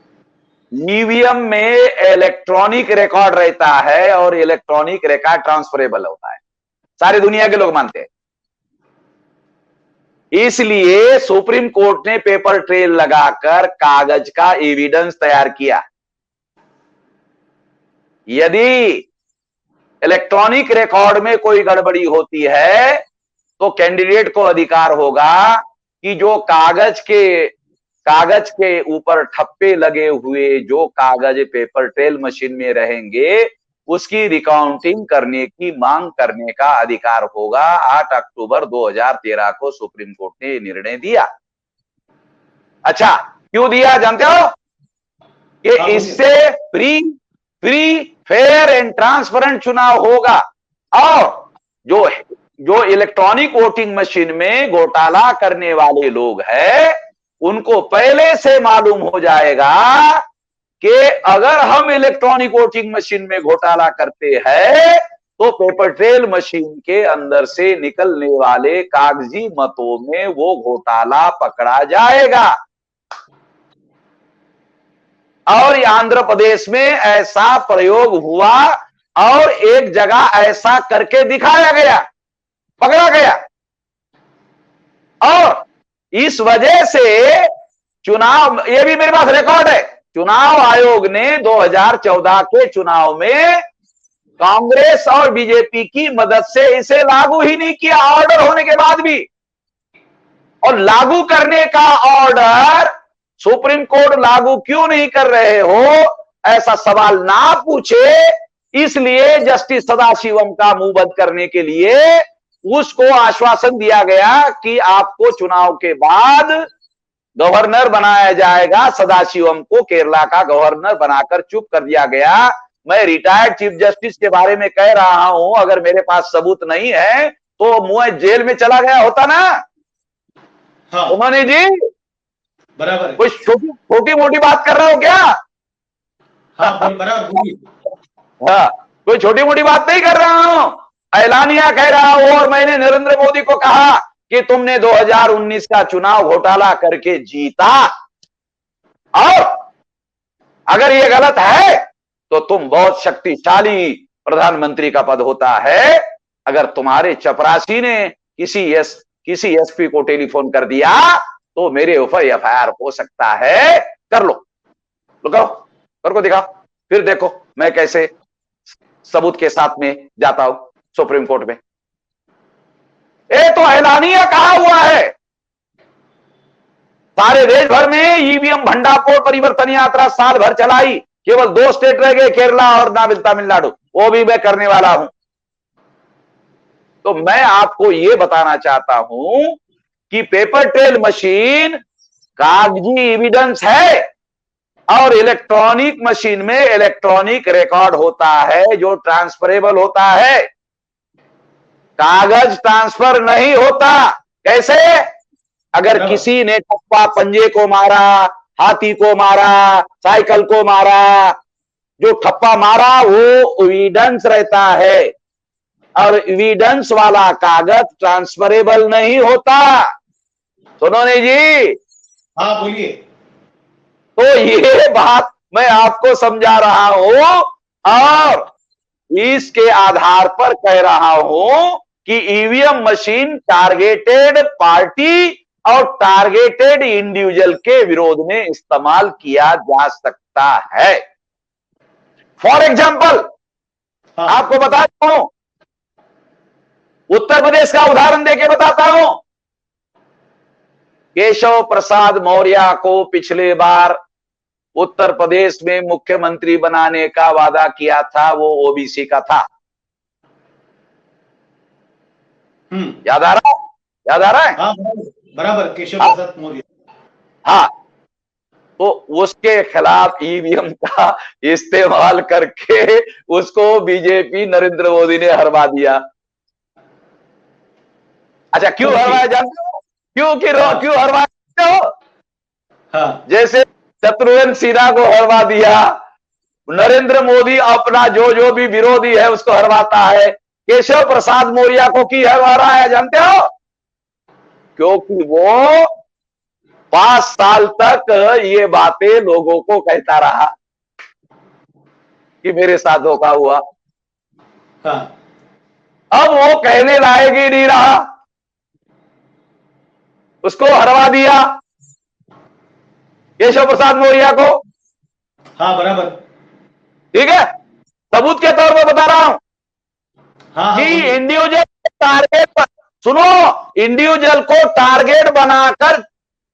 ईवीएम में इलेक्ट्रॉनिक रिकॉर्ड रहता है और इलेक्ट्रॉनिक रिकॉर्ड ट्रांसफरेबल होता है, सारी दुनिया के लोग मानते हैं। इसलिए सुप्रीम कोर्ट ने पेपर ट्रेल लगाकर कागज का एविडेंस तैयार किया। यदि इलेक्ट्रॉनिक रिकॉर्ड में कोई गड़बड़ी होती है तो कैंडिडेट को अधिकार होगा कि जो कागज के ऊपर ठप्पे लगे हुए जो कागज पेपर ट्रेल मशीन में रहेंगे उसकी रिकाउंटिंग करने की मांग करने का अधिकार होगा। 8 अक्टूबर 2013 को सुप्रीम कोर्ट ने निर्णय दिया। अच्छा, क्यों दिया जानते हो? कि हाँ बोलिए। इससे free free fair and transparent चुनाव होगा और जो जो इलेक्ट्रॉनिक वोटिंग मशीन में घोटाला करने वाले लोग हैं उनको पहले से मालूम हो जाएगा कि अगर हम इलेक्ट्रॉनिक वोटिंग मशीन में घोटाला करते हैं तो पेपर ट्रेल मशीन के अंदर से निकलने वाले कागजी मतों में वो घोटाला पकड़ा जाएगा। और आंध्र प्रदेश में ऐसा प्रयोग हुआ और एक जगह ऐसा करके दिखाया गया, पकड़ा गया। और इस वजह से चुनाव, ये भी मेरे पास रिकॉर्ड है, चुनाव आयोग ने 2014 के चुनाव में कांग्रेस और बीजेपी की मदद से इसे लागू ही नहीं किया, ऑर्डर होने के बाद भी। और लागू करने का ऑर्डर सुप्रीम कोर्ट लागू क्यों नहीं कर रहे हो ऐसा सवाल ना पूछे, इसलिए जस्टिस सदाशिवम का मुंह बंद करने के लिए उसको आश्वासन दिया गया कि आपको चुनाव के बाद गवर्नर बनाया जाएगा। सदाशिवम को केरला का गवर्नर बनाकर चुप कर दिया गया। मैं रिटायर्ड चीफ जस्टिस के बारे में कह रहा हूं, अगर मेरे पास सबूत नहीं है तो मुझे जेल में चला गया होता ना। हाँ उन्होंने जी बराबर है। कोई छोटी मोटी बात कर रहे हो क्या? हाँ बराबर बोलिए। हाँ, कोई छोटी मोटी बात नहीं कर रहा हूं, ऐलानिया कह रहा हूं। और मैंने नरेंद्र मोदी को कहा कि तुमने 2019 का चुनाव घोटाला करके जीता और अगर ये गलत है तो तुम बहुत शक्तिशाली प्रधानमंत्री का पद होता है। अगर तुम्हारे चपरासी ने किसी एसपी को टेलीफोन कर दिया तो मेरे ऊपर एफआईआर हो सकता है। कर लो, तो करो, करको दिखाओ, फिर देखो मैं कैसे सबूत के साथ में जाता हूं सुप्रीम कोर्ट में। ये तो ऐलानिया कहा हुआ है। सारे देश भर में ईवीएम भंडाफोड़ परिवर्तन यात्रा साल भर चलाई, केवल 2 स्टेट रह गए, केरला और तमिलनाडु, वो भी मैं करने वाला हूं। तो मैं आपको यह बताना चाहता हूं कि पेपर ट्रेल मशीन कागजी एविडेंस है और इलेक्ट्रॉनिक मशीन में इलेक्ट्रॉनिक रिकॉर्ड होता है जो ट्रांसफरेबल होता है। कागज ट्रांसफर नहीं होता। कैसे? अगर किसी ने ठप्पा पंजे को मारा, हाथी को मारा, साइकिल को मारा, जो ठप्पा मारा वो एविडेंस रहता है और एविडेंस वाला कागज ट्रांसफरेबल नहीं होता। सुनो नहीं जी? हाँ बोलिए। तो ये बात मैं आपको समझा रहा हूं और इसके आधार पर कह रहा हूं कि ईवीएम मशीन टारगेटेड पार्टी और टारगेटेड इंडिविजुअल के विरोध में इस्तेमाल किया जा सकता है। फॉर एग्जाम्पल, हाँ आपको बताता हूं, उत्तर प्रदेश का उदाहरण देके बताता हूं। केशव प्रसाद मौर्य को पिछले बार उत्तर प्रदेश में मुख्यमंत्री बनाने का वादा किया था, वो ओबीसी का था। याद आ रहा है? याद आ रहा है? हाँ, बराबर केशव प्रसाद मौर्य। हाँ, तो उसके खिलाफ ईवीएम का इस्तेमाल करके उसको बीजेपी नरेंद्र मोदी ने हरवा दिया। अच्छा, क्यों हरवाया जानते हो? क्यों हरवाया हो? हाँ। जैसे शत्रुघ्न सिन्हा को हरवा दिया, नरेंद्र मोदी अपना जो भी विरोधी है उसको हरवाता है, केशव प्रसाद मौर्य को की हरवा रहा है जानते हो? क्योंकि वो 5 साल तक ये बातें लोगों को कहता रहा कि मेरे साथ धोखा हुआ। हाँ। अब वो कहने लायक ही नहीं रहा, उसको हरवा दिया केशव प्रसाद मौर्य को। हाँ, बराबर। ठीक है, सबूत के तौर पर बता रहा हूं। हाँ, कि इंडिविजुअल टारगेट पर, सुनो, इंडिविजुअल को टारगेट बनाकर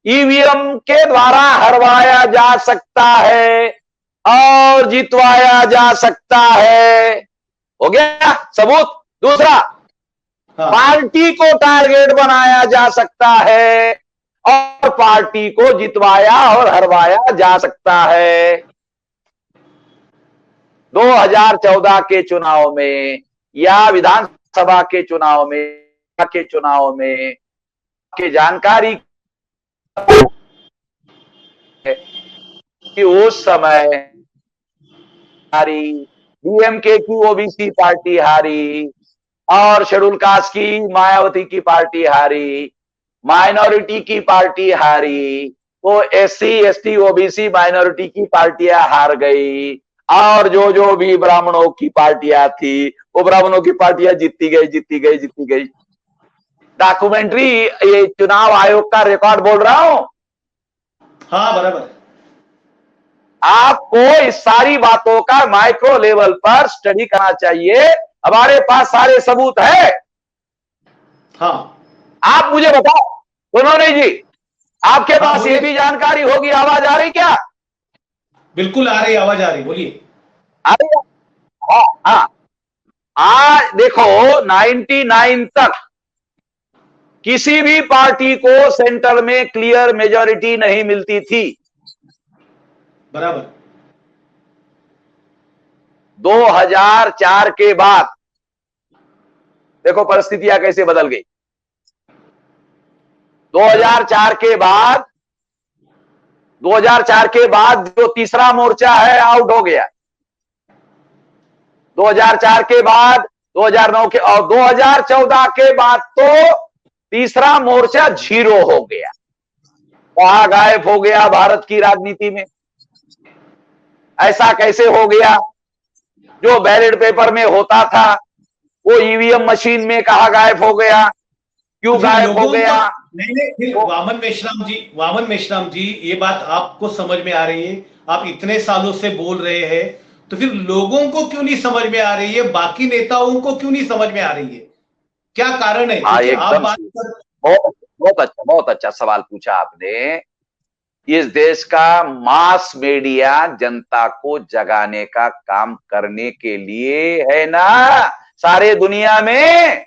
ईवीएम के द्वारा हरवाया जा सकता है और जितवाया जा सकता है। हो गया सबूत। दूसरा, हाँ। पार्टी को टारगेट बनाया जा सकता है और पार्टी को जितवाया और हरवाया जा सकता है। 2014 के चुनाव में या विधानसभा के चुनाव में की जानकारी कि उस समय डीएमके की ओबीसी पार्टी हारी और शेड्यूल कास्ट की मायावती की पार्टी हारी, माइनॉरिटी की पार्टी हारी, तो एससी एसटी ओबीसी माइनॉरिटी की पार्टियां हार गई और जो भी ब्राह्मणों की पार्टियां थी वो ब्राह्मणों की पार्टियां जीतती गई। डॉक्यूमेंट्री, ये चुनाव आयोग का रिकॉर्ड बोल रहा हूं। हाँ, बराबर। आपको इस सारी बातों का माइक्रो लेवल पर स्टडी करना चाहिए। हमारे पास सारे सबूत है। हाँ। आप मुझे बताओ, उन्होंने जी, आपके पास ये भी जानकारी होगी। आवाज आ रही क्या? बिल्कुल आ रही, आवाज आ रही, बोलिए। आ रही है? हाँ। आज देखो, 99 तक किसी भी पार्टी को सेंटर में क्लियर मेजॉरिटी नहीं मिलती थी। बराबर। 2004 के बाद देखो परिस्थितियां कैसे बदल गई। 2004 के बाद जो तीसरा मोर्चा है आउट हो गया। 2004 के बाद 2009 के और 2014 के बाद तो तीसरा मोर्चा 0 हो गया, कहां गायब हो गया भारत की राजनीति में। ऐसा कैसे हो गया? जो बैलेट पेपर में होता था वो ईवीएम मशीन में कहां गायब हो गया? क्यों गायब हो गया? नहीं, फिर वामन मेश्राम जी, ये बात आपको समझ में आ रही है, आप इतने सालों से बोल रहे हैं, तो फिर लोगों को क्यों नहीं समझ में आ रही है? बाकी नेताओं को क्यों नहीं समझ में आ रही है? क्या कारण है? बहुत अच्छा सवाल पूछा आपने। इस देश का मास मीडिया जनता को जगाने का काम करने के लिए है ना। सारे दुनिया में,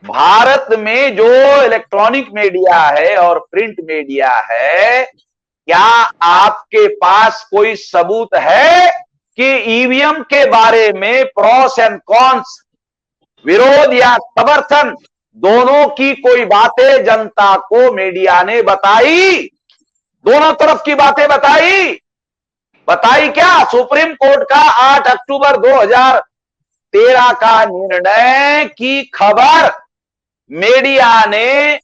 भारत में जो इलेक्ट्रॉनिक मीडिया है और प्रिंट मीडिया है, क्या आपके पास कोई सबूत है कि ईवीएम के बारे में प्रोस एंड कॉन्स, विरोध या समर्थन, दोनों की कोई बातें जनता को मीडिया ने बताई? दोनों तरफ की बातें बताई क्या? सुप्रीम कोर्ट का 8 अक्टूबर 2013 का निर्णय की खबर मीडिया ने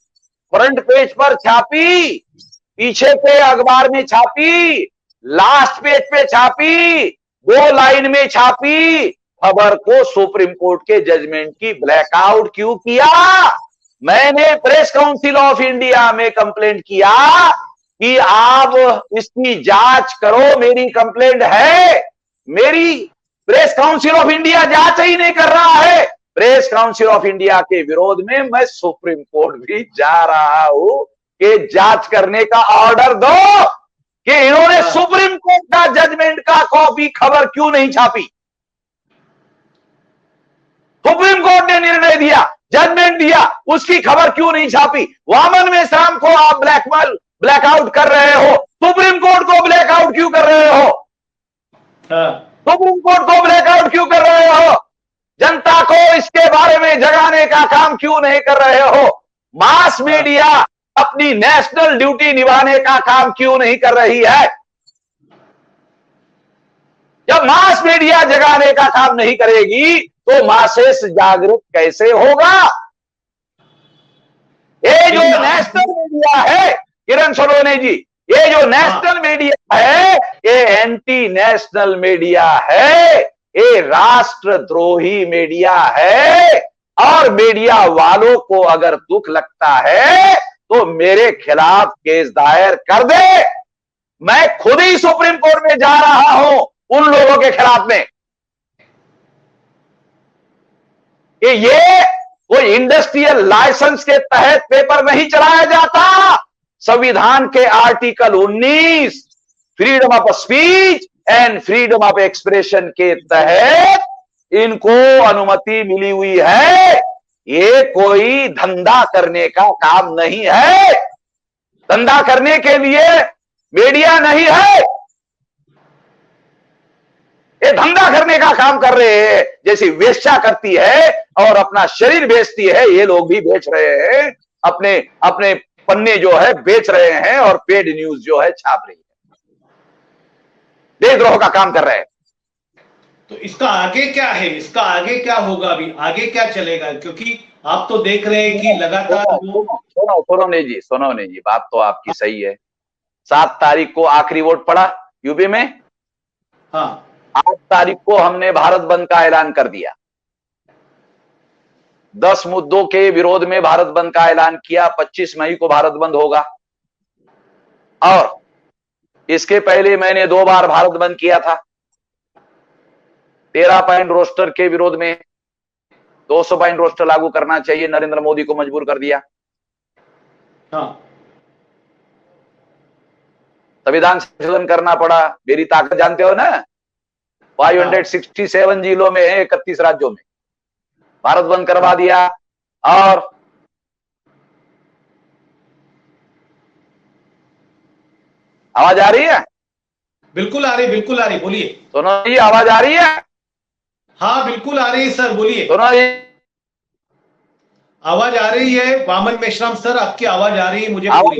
फ्रंट पेज पर छापी, पीछे पे अखबार में छापी, लास्ट पेज पे छापी, 2 लाइन में छापी। खबर को सुप्रीम कोर्ट के जजमेंट की ब्लैकआउट क्यों किया? मैंने प्रेस काउंसिल ऑफ इंडिया में कंप्लेंट किया कि आप इसकी जांच करो, मेरी कंप्लेंट है। मेरी प्रेस काउंसिल ऑफ इंडिया जांच ही नहीं कर रहा है। प्रेस काउंसिल ऑफ इंडिया के विरोध में मैं सुप्रीम कोर्ट भी जा रहा हूं कि जांच करने का ऑर्डर दो कि इन्होंने सुप्रीम कोर्ट का जजमेंट का कॉपी खबर क्यों नहीं छापी। सुप्रीम कोर्ट ने निर्णय दिया, जजमेंट दिया, उसकी खबर क्यों नहीं छापी। वामन मेश्राम को आप ब्लैकआउट कर रहे हो, सुप्रीम कोर्ट को ब्लैकआउट क्यों कर रहे हो? सुप्रीम कोर्ट को ब्लैकआउट क्यों कर रहे हो? जनता को इसके बारे में जगाने का काम क्यों नहीं कर रहे हो? मास मीडिया अपनी नेशनल ड्यूटी निभाने का काम क्यों नहीं कर रही है? जब मास मीडिया जगाने का काम नहीं करेगी तो मासेस जागरूक कैसे होगा? ये जो नेशनल मीडिया है किरण सोलोने जी, ये जो नेशनल मीडिया है ये एंटी नेशनल मीडिया है, ये राष्ट्रद्रोही मीडिया है। और मीडिया वालों को अगर दुख लगता है तो मेरे खिलाफ केस दायर कर दे। मैं खुद ही सुप्रीम कोर्ट में जा रहा हूं उन लोगों के खिलाफ में कि ये कोई इंडस्ट्रियल लाइसेंस के तहत पेपर नहीं चलाया जाता। संविधान के article 19 freedom of speech and freedom of expression के तहत इनको अनुमति मिली हुई है। ये कोई धंधा करने का काम नहीं है। धंधा करने के लिए मीडिया नहीं है, ये धंधा करने का काम कर रहे हैं। जैसी वेश्या करती है और अपना शरीर बेचती है, ये लोग भी बेच रहे हैं, अपने अपने पन्ने जो है बेच रहे हैं और पेड न्यूज जो है छाप रही है, देशद्रोह का काम कर रहे हैं। तो इसका आगे क्या है? इसका आगे क्या होगा? अभी आगे क्या चलेगा? क्योंकि आप तो देख रहे हैं कि लगातार सोनो जी, बात तो आपकी सही है। 7 तारीख को आखिरी वोट पड़ा यूपी में। हाँ, 8 तारीख को हमने भारत बंद का ऐलान कर दिया। 10 मुद्दों के विरोध में भारत बंद का ऐलान किया। 25 मई को भारत बंद होगा। और इसके पहले मैंने 2 बार भारत बंद किया था। 13 पॉइंट रोस्टर के विरोध में 200 पॉइंट रोस्टर लागू करना चाहिए, नरेंद्र मोदी को मजबूर कर दिया। हाँ, संविधान संशोधन करना पड़ा। मेरी ताकत जानते हो ना, 567 जिलों में है, 31 राज्यों में भारत बंद करवा दिया। और आवाज आ रही है? बिल्कुल आ रही, बिल्कुल आ रही, बोलिए। सुनो जी, आवाज आ रही है? हाँ, बिल्कुल आ रही है सर, बोलिए। सुनो जी, आवाज आ रही है। वामन मेश्राम सर, आपकी आवाज आ रही है मुझे पूरी,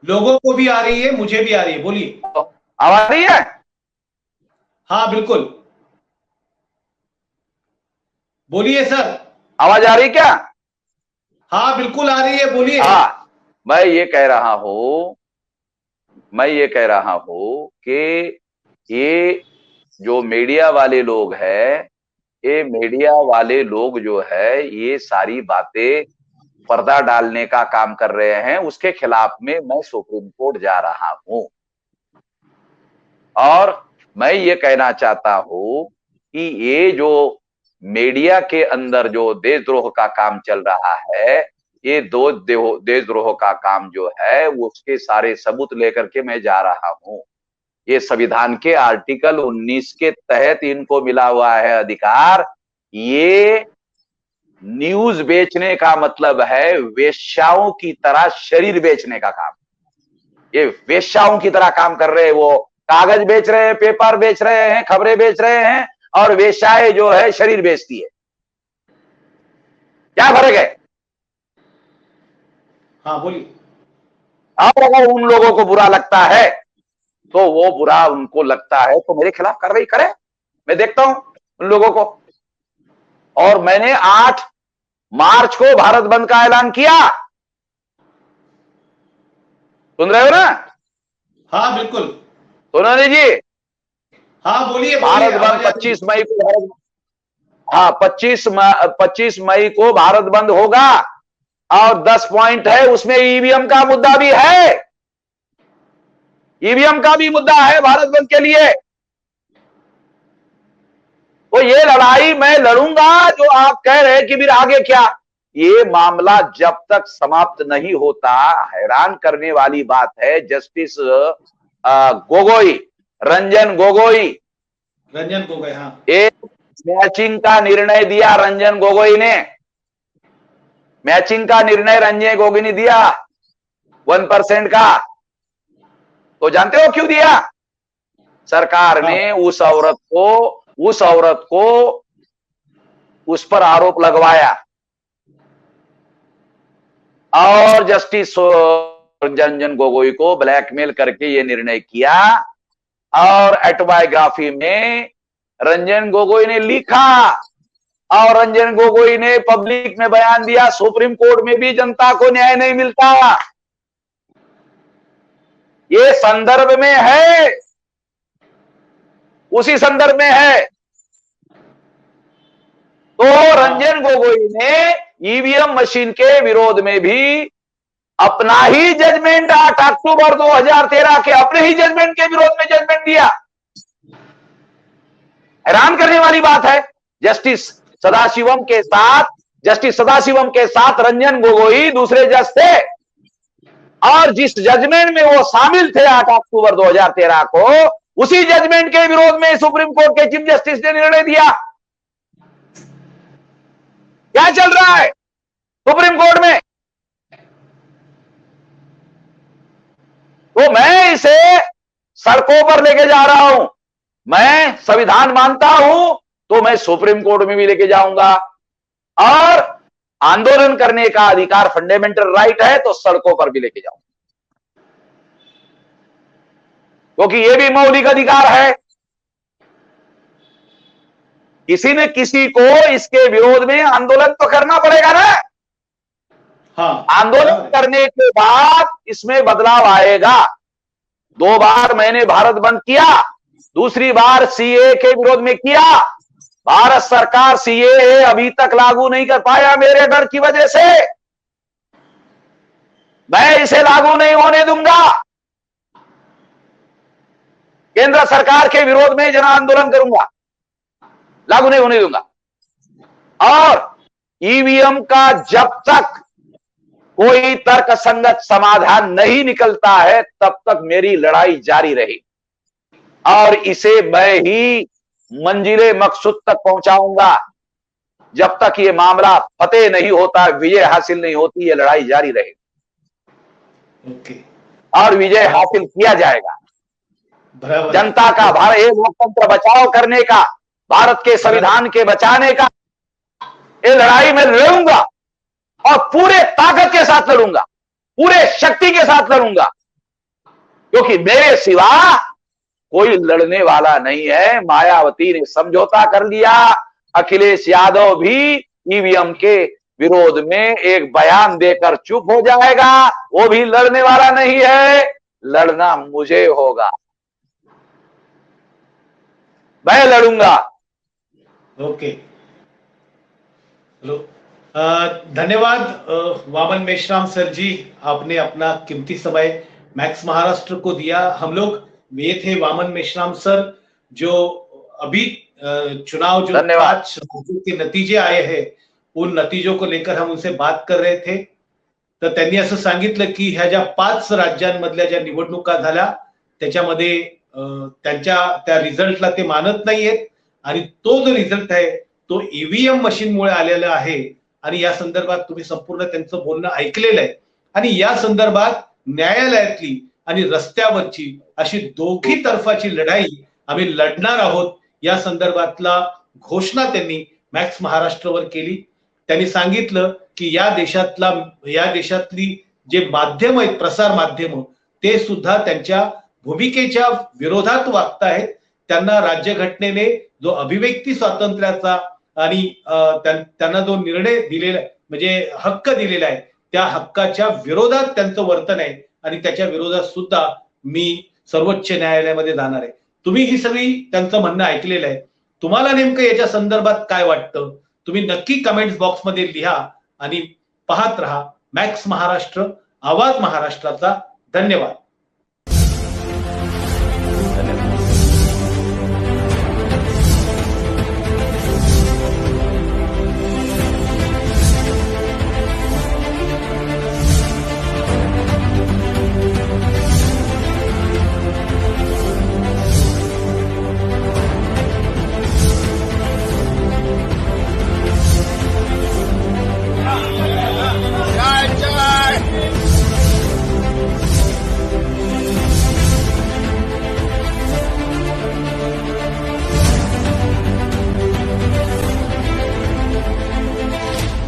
लोगों को भी आ रही है, मुझे भी आ रही है, बोलिए। आवाज आ रही है? हाँ, बिल्कुल, बोलिए सर। आवाज आ रही क्या? हाँ, बिल्कुल आ रही है, बोलिए। हाँ, मैं ये कह रहा हूं कि ये जो मीडिया वाले लोग हैं, ये मीडिया वाले लोग जो है ये सारी बातें पर्दा डालने का काम कर रहे हैं। उसके खिलाफ में मैं सुप्रीम कोर्ट जा रहा हूं। और मैं ये कहना चाहता हूं कि ये जो मीडिया के अंदर जो देशद्रोह का काम चल रहा है, ये देशद्रोह का काम जो है उसके सारे सबूत लेकर के मैं जा रहा हूं। ये संविधान के आर्टिकल 19 के तहत इनको मिला हुआ है अधिकार। ये न्यूज बेचने का मतलब है वेश्याओं की तरह शरीर बेचने का काम। ये वेश्याओं की तरह काम कर रहे हैं। वो कागज बेच रहे हैं, पेपर बेच रहे हैं, खबरें बेच रहे हैं, और वेश्याएं जो है शरीर बेचती है। क्या फर्क है? हाँ, बोलिए। और अगर उन लोगों को बुरा लगता है तो वो बुरा उनको लगता है तो मेरे खिलाफ कार्रवाई करें, मैं देखता हूं उन लोगों को। और मैंने 8 मार्च को भारत बंद का ऐलान किया। सुन रहे हो ना? हाँ, बिल्कुल। सोनाली जी, हाँ, बोलिए। भारत बंद 25 मई को, हाँ 25 मई को भारत बंद होगा। और 10 पॉइंट है उसमें, ईवीएम का मुद्दा भी है। ईवीएम का भी मुद्दा है भारत बंद के लिए। तो ये लड़ाई मैं लड़ूंगा जो आप कह रहे हैं कि फिर आगे क्या, ये मामला जब तक समाप्त नहीं होता, हैरान करने वाली बात है, जस्टिस गोगोई, रंजन गोगोई, हाँ, एक मैचिंग का निर्णय दिया रंजन गोगोई ने, मैचिंग का निर्णय रंजन गोगोई ने दिया 1% का। तो जानते हो क्यों दिया? सरकार ने उस औरत को उस पर आरोप लगवाया और जस्टिस रंजन गोगोई को ब्लैकमेल करके ये निर्णय किया। और ऑटोबायोग्राफी में रंजन गोगोई ने लिखा और रंजन गोगोई ने पब्लिक में बयान दिया, सुप्रीम कोर्ट में भी जनता को न्याय नहीं मिलता। ये संदर्भ में है, उसी संदर्भ में है। तो रंजन गोगोई ने ईवीएम मशीन के विरोध में भी अपना ही जजमेंट 8 अक्टूबर 2013 के अपने ही जजमेंट के विरोध में जजमेंट दिया। हैरान करने वाली बात है, जस्टिस सदाशिवम के साथ रंजन गोगोई दूसरे जज थे और जिस जजमेंट में वो शामिल थे 8 अक्टूबर 2013 को, उसी जजमेंट के विरोध में सुप्रीम कोर्ट के चीफ जस्टिस ने निर्णय दिया। क्या चल रहा है सुप्रीम कोर्ट में? तो मैं इसे सड़कों पर लेके जा रहा हूं। मैं संविधान मानता हूं तो मैं सुप्रीम कोर्ट में भी लेके जाऊंगा, और आंदोलन करने का अधिकार फंडामेंटल राइट है तो सड़कों पर भी लेके जाऊंगा, क्योंकि यह भी मौलिक अधिकार है। किसी न किसी को इसके विरोध में आंदोलन तो करना पड़ेगा ना। हाँ, आंदोलन करने के बाद इसमें बदलाव आएगा। 2 बार मैंने भारत बंद किया, दूसरी बार सीए के विरोध में किया। भारत सरकार सीए अभी तक लागू नहीं कर पाया मेरे डर की वजह से। मैं इसे लागू नहीं होने दूंगा। केंद्र सरकार के विरोध में जन आंदोलन करूंगा, लागू नहीं होने दूंगा। और ईवीएम का जब तक कोई तर्क संगत समाधान नहीं निकलता है तब तक मेरी लड़ाई जारी रहेगी, और इसे मैं ही मंजिले मकसूद तक पहुंचाऊंगा। जब तक ये मामला फतेह नहीं होता, विजय हासिल नहीं होती, ये लड़ाई जारी रहेगी। और विजय हासिल किया जाएगा। जनता का, भारत लोकतंत्र बचाव करने का, भारत के संविधान के बचाने का ये लड़ाई मैं लड़ूंगा, और पूरे ताकत के साथ लड़ूंगा, पूरे शक्ति के साथ लड़ूंगा, क्योंकि मेरे सिवा कोई लड़ने वाला नहीं है। मायावती ने समझौता कर लिया, अखिलेश यादव भी ईवीएम के विरोध में एक बयान देकर चुप हो जाएगा, वो भी लड़ने वाला नहीं है। लड़ना मुझे होगा, मैं लड़ूंगा। ओके, धन्यवाद वामन मेश्राम सर जी, आपने अपना कीमती समय मैक्स महाराष्ट्र को दिया। हम लोग ये थे वामन मेश्राम सर, जो अभी चुनाव जो 5 के नतीजे आए हैं, उन नतीजों को लेकर हम उनसे बात कर रहे थे। तर त्यांनी असं सांगितलं की ह्या ज्या 5 राज्यांमधल्या ज्या निवडणुका झाल्या त्याच्यामध्ये त्यांच्या त्या रिझल्टला ते मानत नाहीयेत, आणि तो जो रिझल्ट आहे तो ईव्हीएम मशीनमुळे आलेला आहे, आणि या संदर्भात तुम्ही संपूर्ण त्यांचं बोलणं ऐकलेलं आहे। आणि या संदर्भात न्यायालयातली आणि रस्त्यावरची अशी दोघी तर्फाची लढाई आम्ही लढणार आहोत, या संदर्भातला घोषणा त्यांनी मॅक्स महाराष्ट्रवर केली। त्यांनी सांगितलं की या देशातली जे माध्यम आहेत, प्रसार माध्यम, ते सुद्धा त्यांच्या भूमिकेच्या विरोधात वागतायत। त्यांना राज्यघटनेने जो अभिव्यक्ती स्वातंत्र्याचा आणि त्यांना जो निर्णय दिलेला, म्हणजे हक्क दिलेला आहे, त्या हक्काच्या विरोधात त्यांचं वर्तन आहे, आणि त्याच्या विरोधात सुद्धा मी सर्वोच्च न्यायालयामध्ये जाणार आहे। तुम्ही ही सगळी त्यांचं म्हणणं ऐकलेलं आहे। तुम्हाला नेमकं याच्या संदर्भात काय वाटतं, तुम्ही नक्की कमेंट्स बॉक्समध्ये लिहा, आणि पाहत रहा मॅक्स महाराष्ट्र, आवाज महाराष्ट्राचा। धन्यवाद।